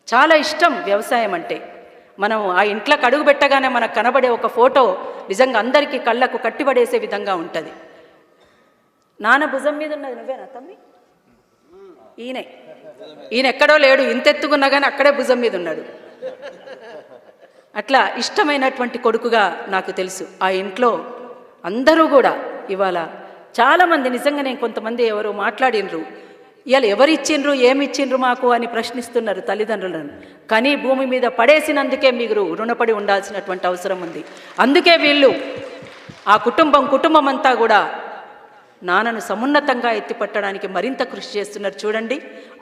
చాలా ఇష్టం వ్యవసాయం అంటే. మనం ఆ ఇంట్లోకి అడుగు పెట్టగానే మనకు కనబడే ఒక ఫోటో నిజంగా అందరికీ కళ్ళకు కట్టిపడేసే విధంగా ఉంటుంది. నాన్న భుజం మీద ఉన్నది నువ్వేనా తమ్మి? ఈయన ఎక్కడో లేడు, ఇంతెత్తుకున్నా కానీ అక్కడే భుజం మీద ఉన్నాడు. అట్లా ఇష్టమైనటువంటి కొడుకుగా నాకు తెలుసు. ఆ ఇంట్లో అందరూ కూడా ఇవాళ చాలామంది నిజంగా, నేను కొంతమంది ఎవరు మాట్లాడినరు, ఇవాళ ఎవరిచ్చిండ్రు ఏమిచ్చిండ్రు మాకు అని ప్రశ్నిస్తున్నారు తల్లిదండ్రులను. కానీ భూమి మీద పడేసినందుకే మీరు రుణపడి ఉండాల్సినటువంటి అవసరం ఉంది. అందుకే వీళ్ళు ఆ కుటుంబం అంతా కూడా నాన్నను సమున్నతంగా ఎత్తిపట్టడానికి మరింత కృషి చేస్తున్నారు. చూడండి,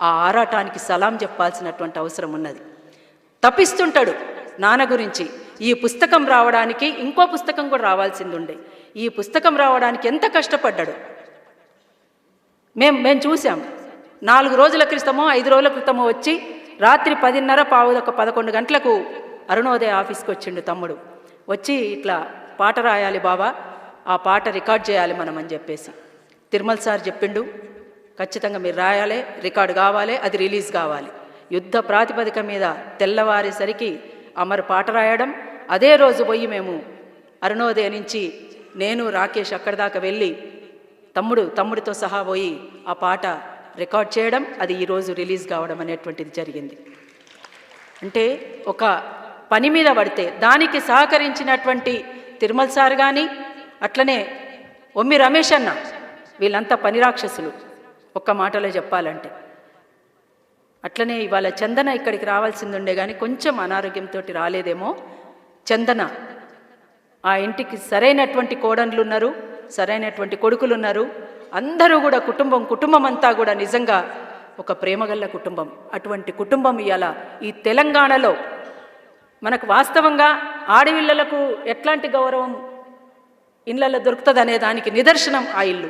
ఆ ఆరాటానికి సలాం చెప్పాల్సినటువంటి అవసరం ఉన్నది. తప్పిస్తుంటాడు నాన్న గురించి. ఈ పుస్తకం రావడానికి ఇంకో పుస్తకం కూడా రావాల్సింది ఉండే. ఈ పుస్తకం రావడానికి ఎంత కష్టపడ్డాడు మేము చూసాం. 4 రోజుల క్రితమో 5 రోజుల క్రితమో వచ్చి రాత్రి 10:30 11 గంటలకు అరుణోదయ ఆఫీస్కి వచ్చిండు తమ్ముడు. వచ్చి ఇట్లా పాట రాయాలి బాబా, ఆ పాట రికార్డ్ చేయాలి మనం అని చెప్పేసి తిరుమల సార్ చెప్పిండు. ఖచ్చితంగా మీరు రాయాలి, రికార్డు కావాలి, అది రిలీజ్ కావాలి. యుద్ధ ప్రాతిపదిక మీద తెల్లవారేసరికి అమరు పాట రాయడం. అదే రోజు పోయి మేము అరుణోదయ నుంచి నేను రాకేష్ అక్కడి దాకా వెళ్ళి తమ్ముడితో సహా పోయి ఆ పాట రికార్డ్ చేయడం, అది ఈరోజు రిలీజ్ కావడం అనేటువంటిది జరిగింది. అంటే ఒక పని మీద పడితే దానికి సహకరించినటువంటి తిరుమల సార్ కానీ, అట్లనే ఒమ్మి రమేష్ అన్న, వీళ్ళంతా పని రాక్షసులు ఒక్క మాటలో చెప్పాలంటే. అట్లనే ఇవాళ చందన ఇక్కడికి రావాల్సింది ఉండే కానీ కొంచెం అనారోగ్యంతో రాలేదేమో. చందన ఆ ఇంటికి సరైనటువంటి కోడన్లు ఉన్నారు, సరైనటువంటి కొడుకులు ఉన్నారు. అందరూ కూడా కుటుంబం అంతా కూడా నిజంగా ఒక ప్రేమగల్ల కుటుంబం. అటువంటి కుటుంబం ఇవాళ ఈ తెలంగాణలో మనకు వాస్తవంగా ఆడపిల్లలకు ఎట్లాంటి గౌరవం ఇళ్ళల్లో దొరుకుతుంది అనే దానికి నిదర్శనం ఆ ఇల్లు.